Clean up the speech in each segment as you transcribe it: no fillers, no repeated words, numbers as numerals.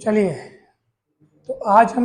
चलिए, तो आज हम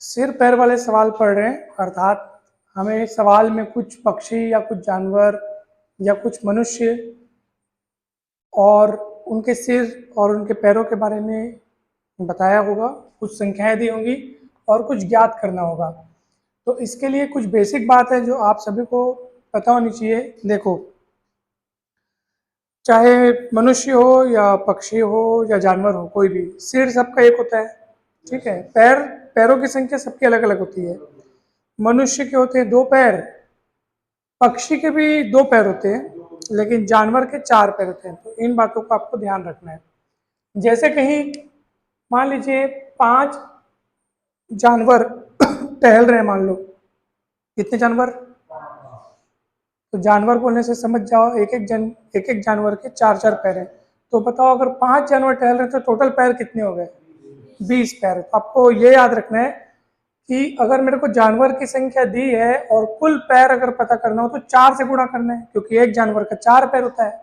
सिर पैर वाले सवाल पढ़ रहे हैं। अर्थात हमें सवाल में कुछ पक्षी या कुछ जानवर या कुछ मनुष्य और उनके सिर और उनके पैरों के बारे में बताया होगा, कुछ संख्याएं दी होंगी और कुछ ज्ञात करना होगा। तो इसके लिए कुछ बेसिक बात है जो आप सभी को पता होनी चाहिए। देखो, चाहे मनुष्य हो या पक्षी हो या जानवर हो, कोई भी, सिर सबका एक होता है, ठीक है। पैरों की संख्या सबकी अलग अलग होती है। मनुष्य के होते हैं 2 पैर, पक्षी के भी 2 पैर होते हैं, लेकिन जानवर के 4 पैर होते हैं। तो इन बातों को आपको ध्यान रखना है। जैसे कहीं मान लीजिए 5 जानवर टहल रहे हैं, मान लो, कितने जानवर? तो जानवर बोलने से समझ जाओ एक एक जानवर के 4 4 पैर हैं। तो बताओ, अगर 5 जानवर टहल रहे हैं तो टोटल पैर कितने हो गए? 20 पैर। तो आपको ये याद रखना है कि अगर मेरे को जानवर की संख्या दी है और कुल पैर अगर पता करना हो तो 4 से गुणा करना है, क्योंकि एक जानवर का 4 पैर होता है।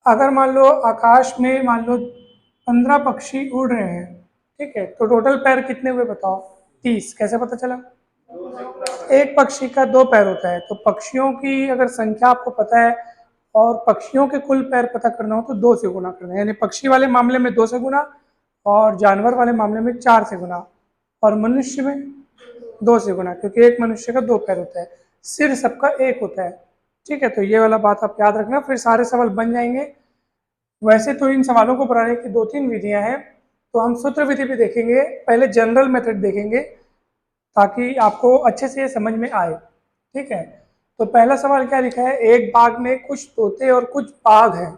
अगर मान लो आकाश में मान लो 15 पक्षी उड़ रहे हैं, ठीक है, तो टोटल पैर कितने हुए बताओ? 30। कैसे पता चला? एक पक्षी का 2 पैर होता है। तो पक्षियों की अगर संख्या आपको पता है और पक्षियों के कुल पैर पता करना हो तो 2 से गुणा करना है। यानी पक्षी वाले मामले में 2 से गुणा और जानवर वाले मामले में 4 से गुणा और मनुष्य में 2 से गुणा, क्योंकि एक मनुष्य का 2 पैर होता है। सिर सबका एक होता है, ठीक है। तो ये वाला बात आप याद रखना, फिर सारे सवाल बन जाएंगे। वैसे तो इन सवालों को बनाने की 2 3 विधियां हैं, तो हम सूत्र विधि भी देखेंगे, पहले जनरल मेथड देखेंगे ताकि आपको अच्छे से समझ में आए, ठीक है। तो पहला सवाल क्या लिखा है? एक बाग में कुछ तोते और कुछ बाघ हैं,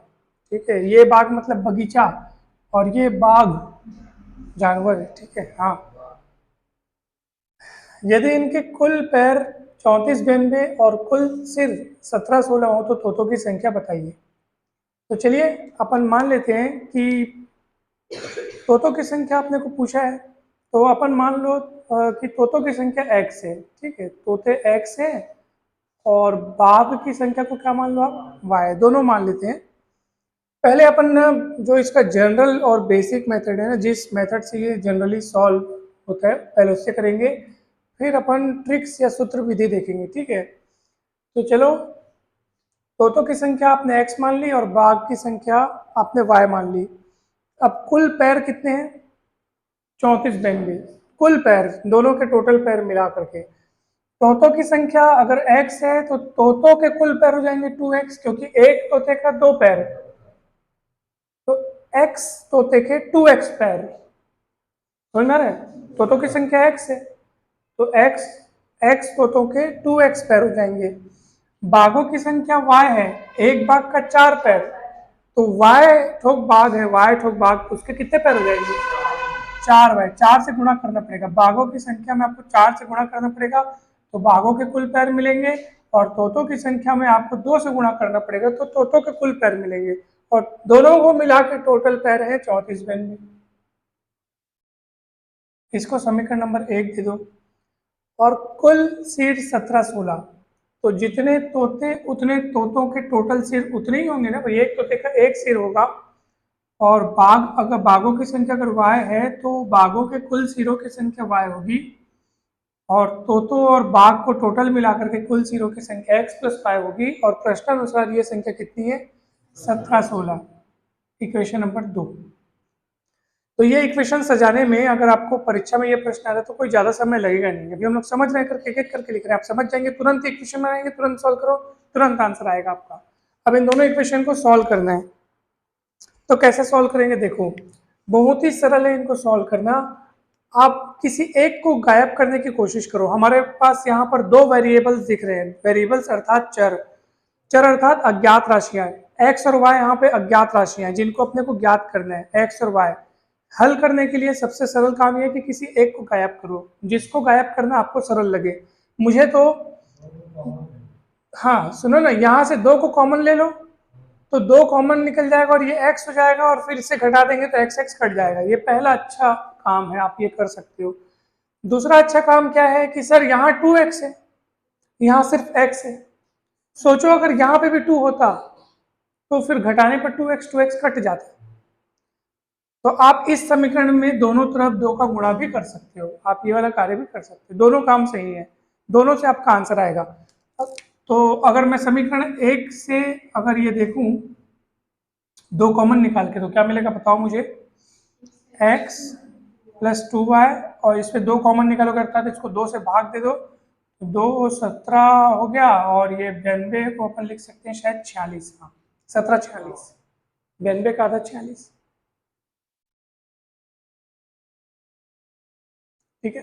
ठीक है। ये बाग मतलब बगीचा और ये बाघ जानवर है, ठीक है। हाँ, यदि इनके कुल पैर 34 92 और कुल सिर 17 16 हो तो तोतों की संख्या बताइए। तो चलिए अपन मान लेते हैं कि तोतों की संख्या आपने को पूछा है, तो अपन मान लो कि तोतों की संख्या x है, ठीक है। तोते x है और बाघ की संख्या को क्या मान लो आप? y। दोनों मान लेते हैं। पहले अपन जो इसका जनरल और बेसिक मेथड है ना, जिस मेथड से ये जनरली सॉल्व होता है, पहले उससे करेंगे, फिर अपन ट्रिक्स या सूत्र विधि देखेंगे, ठीक है। तो चलो, तोतों की संख्या आपने x मान ली और बाघ की संख्या आपने y मान ली। अब कुल पैर कितने हैं? 34 92 कुल पैर, दोनों के टोटल पैर मिला करके। तोतों की संख्या अगर x है तो तोतों के कुल पैर हो जाएंगे 2x, क्योंकि एक तोते का 2 पैर, तो x तोते के 2x पैर। समझ में आ रहा है? तोतों की संख्या x है तो x तोतों के 2x पैर हो जाएंगे। बाघों की संख्या y है, एक बाघ का 4 पैर, तो y ठोक बाघ है, y ठोक बाघ, तो उसके कितने पैर हो जाएंगे? 4y। 4 से गुणा करना पड़ेगा, बाघों की संख्या में आपको 4 से गुणा करना पड़ेगा, तो बाघों के कुल पैर मिलेंगे। और तोतों की संख्या में आपको 2 से गुणा करना पड़ेगा, तो तोतों के कुल पैर मिलेंगे। और दोनों को मिला के टोटल पैर है 34 92। इसको समीकरण नंबर 1 दे दो। और कुल सिर 17 16, तो जितने तोते उतने तोतों के टोटल सिर उतने ही होंगे ना भाई। एक तोते का एक सिर होगा और बाघ, अगर बाघों की संख्या अगर y है तो बाघों के कुल सिरों की संख्या y होगी और तोतों और बाघ को टोटल मिलाकर के कुल सिरों की संख्या x + 5 होगी। और प्रश्नानुसार ये संख्या कितनी है? 17 16। Equation number 2। तो ये इक्वेशन सजाने में अगर आपको परीक्षा में ये प्रश्न आता है तो कोई ज्यादा समय लगेगा नहीं। अभी हम लोग समझ रहे हैं, करके एक एक करके लिख रहे हैं, आप समझ जाएंगे, तुरंत इक्वेशन बनाएंगे, तुरंत सॉल्व करो, तुरंत आंसर आएगा आपका। अब इन दोनों इक्वेशन को सॉल्व करना है, तो कैसे सॉल्व करेंगे? देखो, बहुत ही सरल है इनको सॉल्व करना। आप किसी एक को गायब करने की कोशिश करो। हमारे पास यहाँ पर 2 वेरिएबल्स दिख रहे हैं, वेरिएबल्स अर्थात चर, चर अर्थात अज्ञात राशियां। एक्स और वाई यहाँ पे अज्ञात राशियां हैं जिनको अपने को ज्ञात करना है, एक्स और वाई। हल करने के लिए सबसे सरल काम यह है कि किसी एक को गायब करो, जिसको गायब करना आपको सरल लगे। मुझे तो, हाँ सुनो ना, यहाँ से 2 को कॉमन ले लो तो 2 कॉमन निकल जाएगा और ये x हो जाएगा, और फिर इसे घटा देंगे तो x x कट जाएगा। ये पहला अच्छा काम है, आप ये कर सकते हो। दूसरा अच्छा काम क्या है कि सर यहाँ 2x है, यहाँ सिर्फ x है। सोचो अगर यहाँ पे भी 2 होता तो फिर घटाने पर 2x कट जाता। तो आप इस समीकरण में दोनों तरफ 2 का गुणा भी कर सकते हो, आप ये वाला कार्य भी कर सकते हो, दोनों काम सही है, दोनों से आपका आंसर आएगा। तो अगर मैं समीकरण 1 से अगर ये देखूं 2 कॉमन निकाल के, तो क्या मिलेगा बताओ मुझे? x प्लस 2y, और इसमें 2 कॉमन निकालोगे अर्थात इसको 2 से भाग दे दो, तो 2 17 हो गया, और ये 92 को अपन लिख सकते हैं शायद 46। हाँ 17 46, 92 का आधा 46, ठीक है।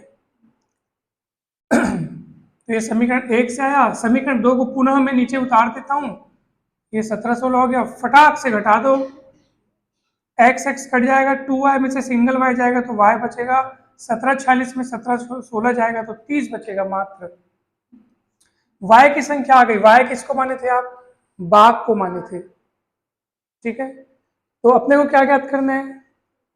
तो ये समीकरण 1 से आया। समीकरण 2 को पुनः मैं नीचे उतार देता हूं, ये 17 16 हो गया, फटाक से घटा दो, x x कट जाएगा, 2y में से सिंगल y जाएगा तो y बचेगा, 17 46 में 17 16 जाएगा तो 30 बचेगा मात्र। y की संख्या आ गई। y किसको माने थे आप? बाघ को माने थे, ठीक है। तो अपने को क्या ज्ञात करना है?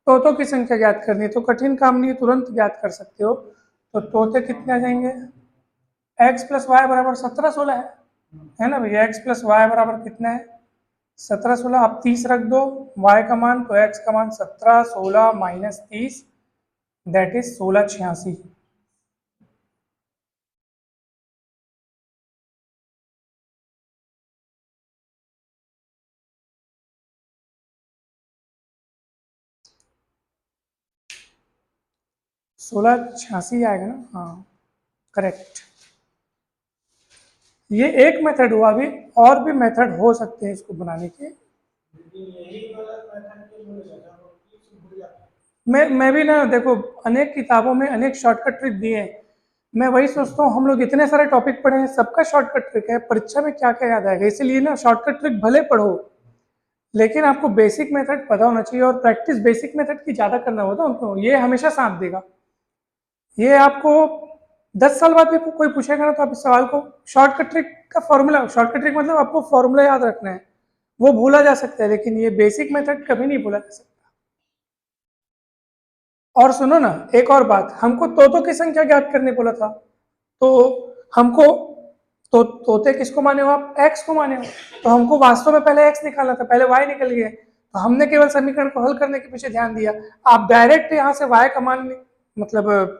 तोतों की संख्या ज्ञात करनी है, तो कठिन काम नहीं है, तुरंत ज्ञात कर सकते हो। तो तोते कितने आ जाएंगे? x प्लस वाई बराबर 17 16 है ना भैया। x प्लस वाई बराबर कितना है? 17 16। आप 30 रख दो y का मान, तो x का मान 17 16 माइनस 30, दैट इज 16 86। सोलह 86 आएगा ना? हाँ करेक्ट। ये एक मेथड हुआ, भी और भी मेथड हो सकते हैं इसको बनाने के। मैं भी ना देखो, अनेक किताबों में अनेक शॉर्टकट ट्रिक दिए हैं। मैं वही सोचता हूँ, हम लोग इतने सारे टॉपिक पढ़े हैं, सबका शॉर्टकट ट्रिक है, परीक्षा में क्या क्या याद आएगा। इसीलिए ना शॉर्टकट ट्रिक भले पढ़ो, लेकिन आपको बेसिक मेथड पता होना चाहिए, और प्रैक्टिस बेसिक मेथड की ज्यादा करना होता है उनको, ये हमेशा साथ देगा। ये आपको 10 साल बाद भी कोई पूछेगा ना, तो आप इस सवाल को शॉर्टकट ट्रिक का फॉर्मूला, शॉर्टकट ट्रिक मतलब आपको फॉर्मूला याद रखना है, वो भूला जा सकता है, लेकिन ये बेसिक मेथड कभी नहीं भूला जा सकता। और सुनो ना, एक और बात, हमको तोतों की संख्या ज्ञात करने बोला था, तो हमको तोते किसको माने हो आप? x को माने हो, तो हमको वास्तव में पहले x निकालना था, पहले y निकल गया, तो हमने केवल समीकरण को हल करने के पीछे ध्यान दिया। आप डायरेक्ट यहाँ से y का मान, मतलब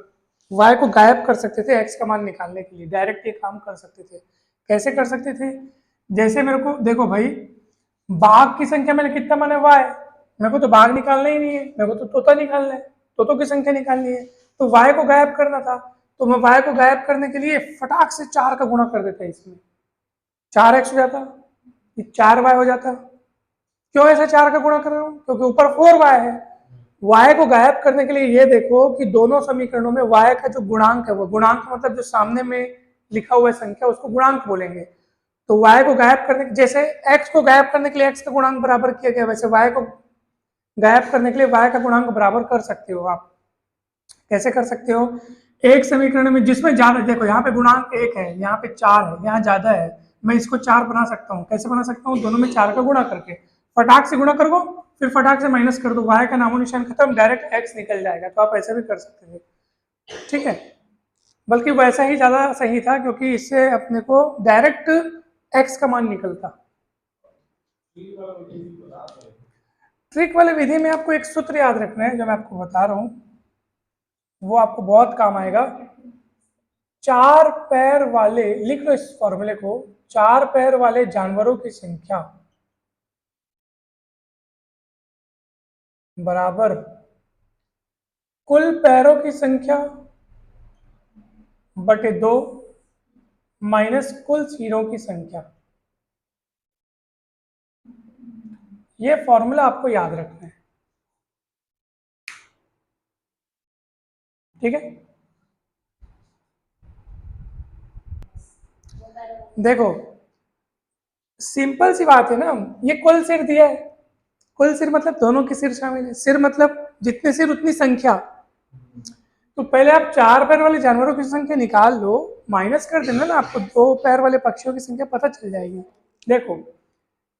y को गायब कर सकते थे x का मान निकालने के लिए, डायरेक्ट ये काम कर सकते थे। कैसे कर सकते थे? जैसे मेरे को देखो भाई, बाघ की संख्या मैंने कितना माना? y, मेरे को तो बाघ निकालना ही नहीं है, मेरे को तो तोता निकालना है, तोतों की संख्या निकालनी है, तो y को गायब करना था। तो मैं y को गायब करने के लिए फटाक से 4 का गुणा कर देता, इसमें 4x हो जाता, 4y हो जाता। क्यों ऐसा 4 का गुणा कर रहा हूँ? क्योंकि ऊपर 4y है। y को गायब करने के लिए ये देखो कि दोनों समीकरणों में y का जो गुणांक है, वो गुणांक मतलब जो सामने में लिखा हुआ है संख्या, उसको गुणांक बोलेंगे। तो y को गायब करने के, जैसे x को गायब करने के लिए x का गुणांक बराबर किया गया, वैसे y को गायब करने के लिए y का गुणांक बराबर कर सकते हो आप। कैसे कर सकते हो? एक समीकरण में जिसमें ज्यादा, देखो यहाँ पे गुणांक 1 है, यहाँ पे 4 है, यहाँ ज्यादा है, मैं इसको 4 बना सकता हूँ। कैसे बना सकता हूँ? दोनों में 4 का गुणा करके, फटाक से गुणा कर दो, फिर फटाक से माइनस कर दो, y का नामो निशान खत्म, डायरेक्ट x निकल जाएगा। तो आप ऐसा भी कर सकते थे, ठीक है। बल्कि वैसा ही ज्यादा सही था, क्योंकि इससे अपने को डायरेक्ट x का मान निकलता। ट्रिक वाले विधि में आपको एक सूत्र याद रखना है, जो मैं आपको बता रहा हूं, वो आपको बहुत काम आएगा। 4 पैर वाले, लिख लो इस फॉर्मूले को, 4 पैर वाले जानवरों की संख्या बराबर कुल पैरों की संख्या बटे 2 माइनस कुल सिरों की संख्या। ये फॉर्मूला आपको याद रखना है, ठीक है। देखो सिंपल सी बात है ना, ये कुल सिर दिया है, कुल सिर मतलब दोनों के सिर शामिल है, सिर मतलब जितने सिर उतनी संख्या। तो पहले आप 4 पैर वाले जानवरों की संख्या निकाल लो, माइनस कर देना ना, आपको 2 पैर वाले पक्षियों की संख्या पता चल जाएगी। देखो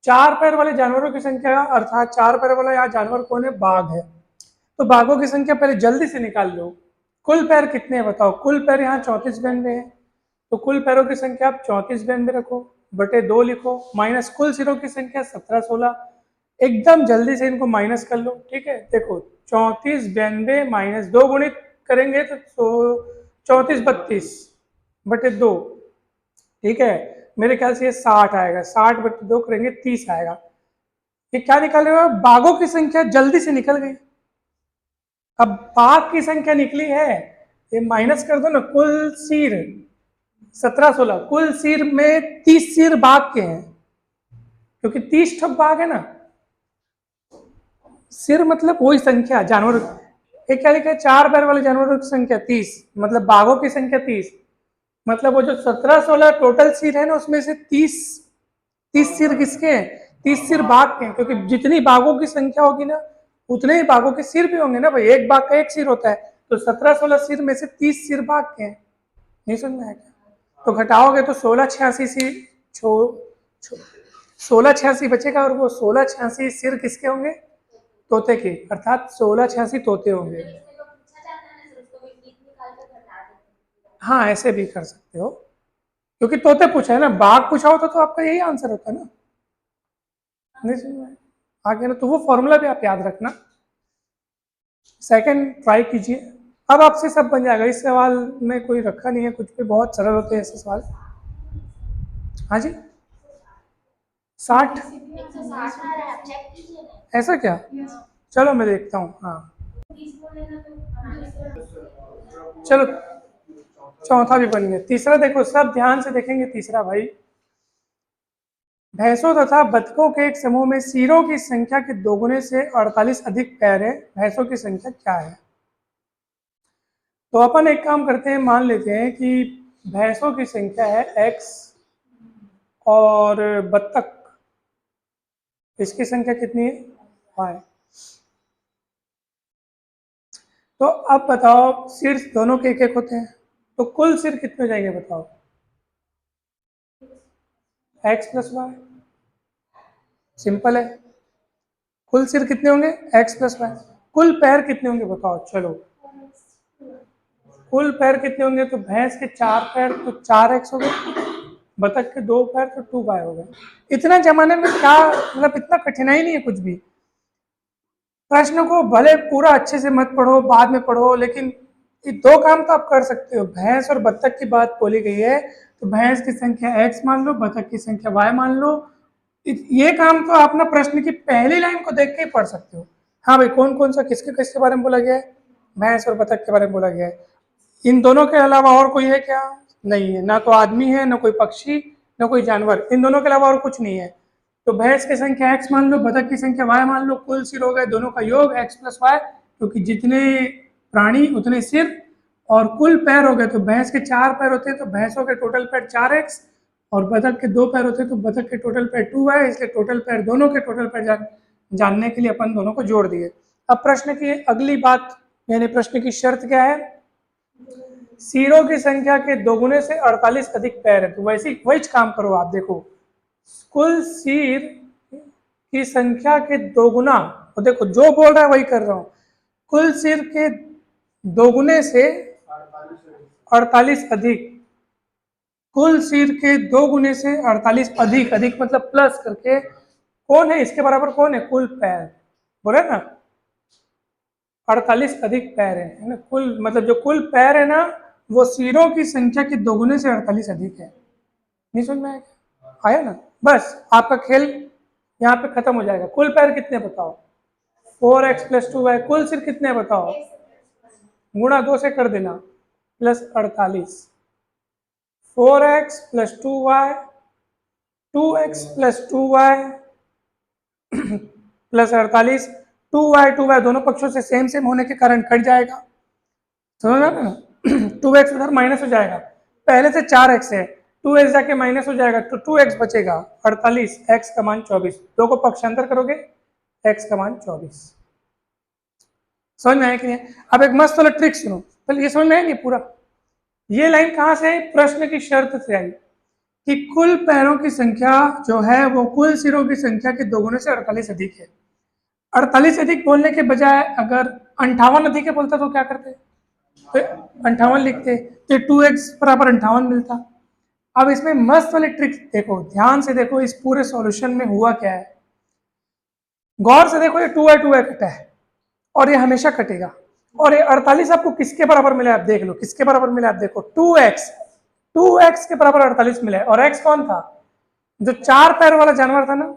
4 पैर वाले जानवरों की संख्या, अर्थात 4 पैर वाला यहाँ जानवर कौन है? बाघ है। तो बाघों की संख्या पहले जल्दी से निकाल लो। कुल पैर कितने हैं बताओ? कुल पैर यहाँ 34 92 है, तो कुल पैरों की संख्या आप 34 92 रखो, बटे 2 लिखो, माइनस कुल सिरों की संख्या 17 16, एकदम जल्दी से इनको माइनस कर लो, ठीक है। देखो 34 92 माइनस 2 गुणित करेंगे तो 34 32 बटे 2, ठीक है। मेरे ख्याल से ये 60 आएगा, 60 बटे 2 करेंगे 30 आएगा। ये क्या निकालेगा? बाघों की संख्या जल्दी से निकल गई। अब बाघ की संख्या निकली है, ये माइनस कर दो ना, कुल सिर 17 16, कुल सिर में 30 सिर बाघ के हैं, क्योंकि 30 ठप बाघ है ना। सिर मतलब वही संख्या जानवर, एक क्या लिखा है, 4 पैर वाले जानवरों की संख्या 30, मतलब बाघों की संख्या 30, मतलब वो जो 17 16 टोटल सिर है ना, उसमें से 30 सिर किसके हैं? 30 सिर बाघ के हैं, क्योंकि जितनी बाघों की संख्या होगी ना, उतने ही बाघों के सिर भी होंगे ना भाई, एक बाघ का एक सिर होता है, तो 17 16 सिर में से 30 सिर बाघ के हैं। नहीं समझ में आया क्या? तो घटाओगे तो 16 86 सिर, 16 86 बचेगा, और वो 16 86 सिर किसके होंगे? तोते के, अर्थात 16 86 तोते होंगे। हाँ ऐसे भी कर सकते हो, क्योंकि तोते पूछा है ना, बाघ पूछा होता तो आपका यही आंसर होता ना। नहीं समझ में आगे ना, तो वो फॉर्मूला भी आप याद रखना, सेकंड ट्राई कीजिए, अब आपसे सब बन जाएगा। इस सवाल में कोई रखा नहीं है कुछ भी, बहुत सरल होते हैं ऐसे सवाल। हाँ जी 60, ऐसा क्या? चलो मैं देखता हूँ, हाँ चलो चौथा भी बन गया, तीसरा देखो, सब ध्यान से देखेंगे। तीसरा भाई, भैंसों तथा बतखों के एक समूह में सिरों की संख्या के दोगुने से 48 अधिक पैर है, भैंसों की संख्या क्या है? तो अपन एक काम करते हैं, मान लेते हैं कि भैंसों की संख्या है x और बत्तख, इसकी संख्या कितनी है? y। तो अब बताओ, सिर दोनों के एक एक होते हैं, तो कुल सिर कितने हो जाएंगे बताओ? x प्लस वाई, सिंपल है। कुल सिर कितने होंगे? x plus Y. कुल पैर कितने होंगे बताओ? चलो कुल पैर कितने होंगे? तो भैंस के 4 पैर तो 4x हो गए, बतख के 2 पैर तो 2y हो गए। इतना जमाने में क्या मतलब, इतना कठिनाई नहीं है कुछ भी। प्रश्न को भले पूरा अच्छे से मत पढ़ो, बाद में पढ़ो, लेकिन ये दो काम तो आप कर सकते हो। भैंस और बतख की बात बोली गई है, तो भैंस की संख्या x मान लो, बतख की संख्या y मान लो। ये काम तो आप ना प्रश्न की पहली लाइन को देख के ही पढ़ सकते हो। हाँ भाई, कौन कौन सा किसके किसके बारे में बोला गया है? भैंस और बतख के बारे में बोला गया है। इन दोनों के अलावा और कोई है क्या? नहीं है, ना तो आदमी है, ना कोई पक्षी, ना कोई जानवर, इन दोनों के अलावा और कुछ नहीं है। तो भैंस की संख्या x मान लो, बतख की संख्या y मान लो, कुल सिर हो गए दोनों का योग x प्लस वाई, क्योंकि जितने प्राणी उतने सिर। और कुल पैर हो गए, तो भैंस के 4 पैर होते हैं, तो भैंसों के टोटल पैर 4x, और बतख के 2 पैर होते हैं, तो बतख के टोटल पैर 2y, इसलिए टोटल पैर, दोनों के टोटल पैर जानने के लिए अपन दोनों को जोड़ दिए। अब प्रश्न की अगली बात, यानी प्रश्न की शर्त क्या है? सिरों की संख्या के दोगुने से 48 अधिक पैर है, तो वैसे वही काम करो आप। देखो कुल सिर की संख्या के दोगुना, तो देखो जो बोल रहा है वही कर रहा हूं, कुल सिर के दोगुने से 48 अधिक, कुल सिर के 2 गुने से 48 अधिक, अधिक मतलब प्लस करके, कौन है इसके बराबर? कौन है? कुल पैर, बोले ना 48 अधिक पैर है ना। कुल मतलब जो कुल पैर है ना, वो सिरों की संख्या के दोगुने से 48 अधिक है। नहीं समझ में आया क्या? आया ना? बस आपका खेल यहाँ पे खत्म हो जाएगा। कुल पैर कितने बताओ? 4x plus 2y। कुल सिर कितने बताओ? गुणा 2 से कर देना, plus 48। 4x plus 2y, 2x plus 2y plus 48। 2y दोनों पक्षों से सेम सेम होने के कारण कट जाएगा, समझ में ना? 2x उधर माइनस हो जाएगा, पहले से 4x है, 2x जाके माइनस हो जाएगा, तो 2x बचेगा 48, x का मान 24। दो को पक्षांतर करोगे, x का मान 24। समझ में आया कि नहीं? अब एक मस्त वाला ट्रिक सुनो, पहले ये समझ में आया नहीं पूरा? ये लाइन कहाँ से आई? प्रश्न की शर्त से आई कि कुल पैरों की संख्या जो है वो कुल सिरों की संख्या के दोगुने से 48 अधिक है। 48 अधिक बोलने के बजाय अगर 58 अधिक है बोलता तो क्या करते? तो 58 लिखते, तो 2x बराबर 58 मिलता। अब इसमें मस्त वाली ट्रिक देखो, ध्यान से देखो, इस पूरे सॉल्यूशन में हुआ क्या है। गौर से देखो, ये 2y कटा है और ये हमेशा कटेगा। और ये 48 आपको किसके बराबर मिला, आप देख लो किसके बराबर मिला, आप देखो 2x के बराबर 48 मिला है। और x कौन था, जो 4 पैर वाला जानवर था ना,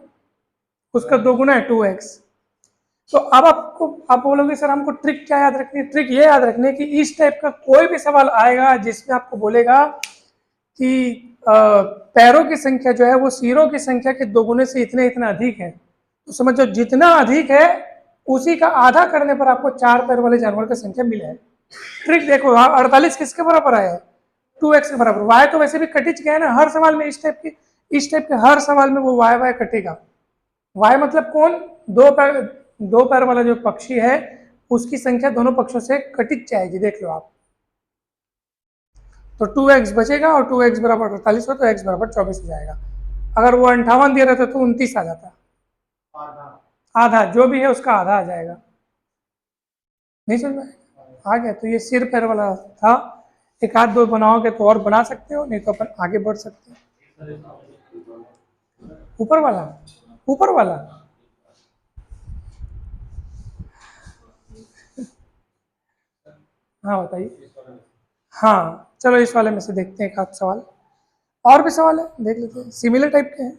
उसका 2 गुना है 2x। तो अब आप बोलोगे सर हमको ट्रिक क्या याद रखनी है, ट्रिक ये याद रखनी है कि इस टाइप का कोई भी सवाल आएगा जिसमें आपको बोलेगा कि पैरों की संख्या जो है वो सिरों की संख्या के 2 गुने से इतना अधिक है, तो समझो जितना अधिक है उसी का आधा करने पर आपको 4 पैर वाले जानवर की संख्या मिला है। ट्रिक देखो, 48 किसके बराबर आया है, 2x के बराबर। y तो वैसे भी कटिच गया है ना, हर सवाल में इस टाइप के हर सवाल में वो y कटेगा। y मतलब कौन, दो पैर वाला जो पक्षी है उसकी संख्या दोनों पक्षों से कटिच जाएगी, देख लो आप। तो 2x बचेगा और 2x बराबर 48 हो तो x बराबर 24 हो जाएगा। अगर वो 58 दे रहे थे तो 29 आ जाता, आधा जो भी है उसका आधा आ जाएगा। नहीं समझ में आ गया। तो ये सिर पैर वाला था, एक आध दो बनाओगे तो और बना सकते हो, नहीं तो अपन आगे बढ़ सकते हो। ऊपर वाला हाँ बताइए। हाँ चलो इस वाले में से देखते हैं एक आध सवाल, और भी सवाल है देख लेते हैं, सिमिलर टाइप के हैं।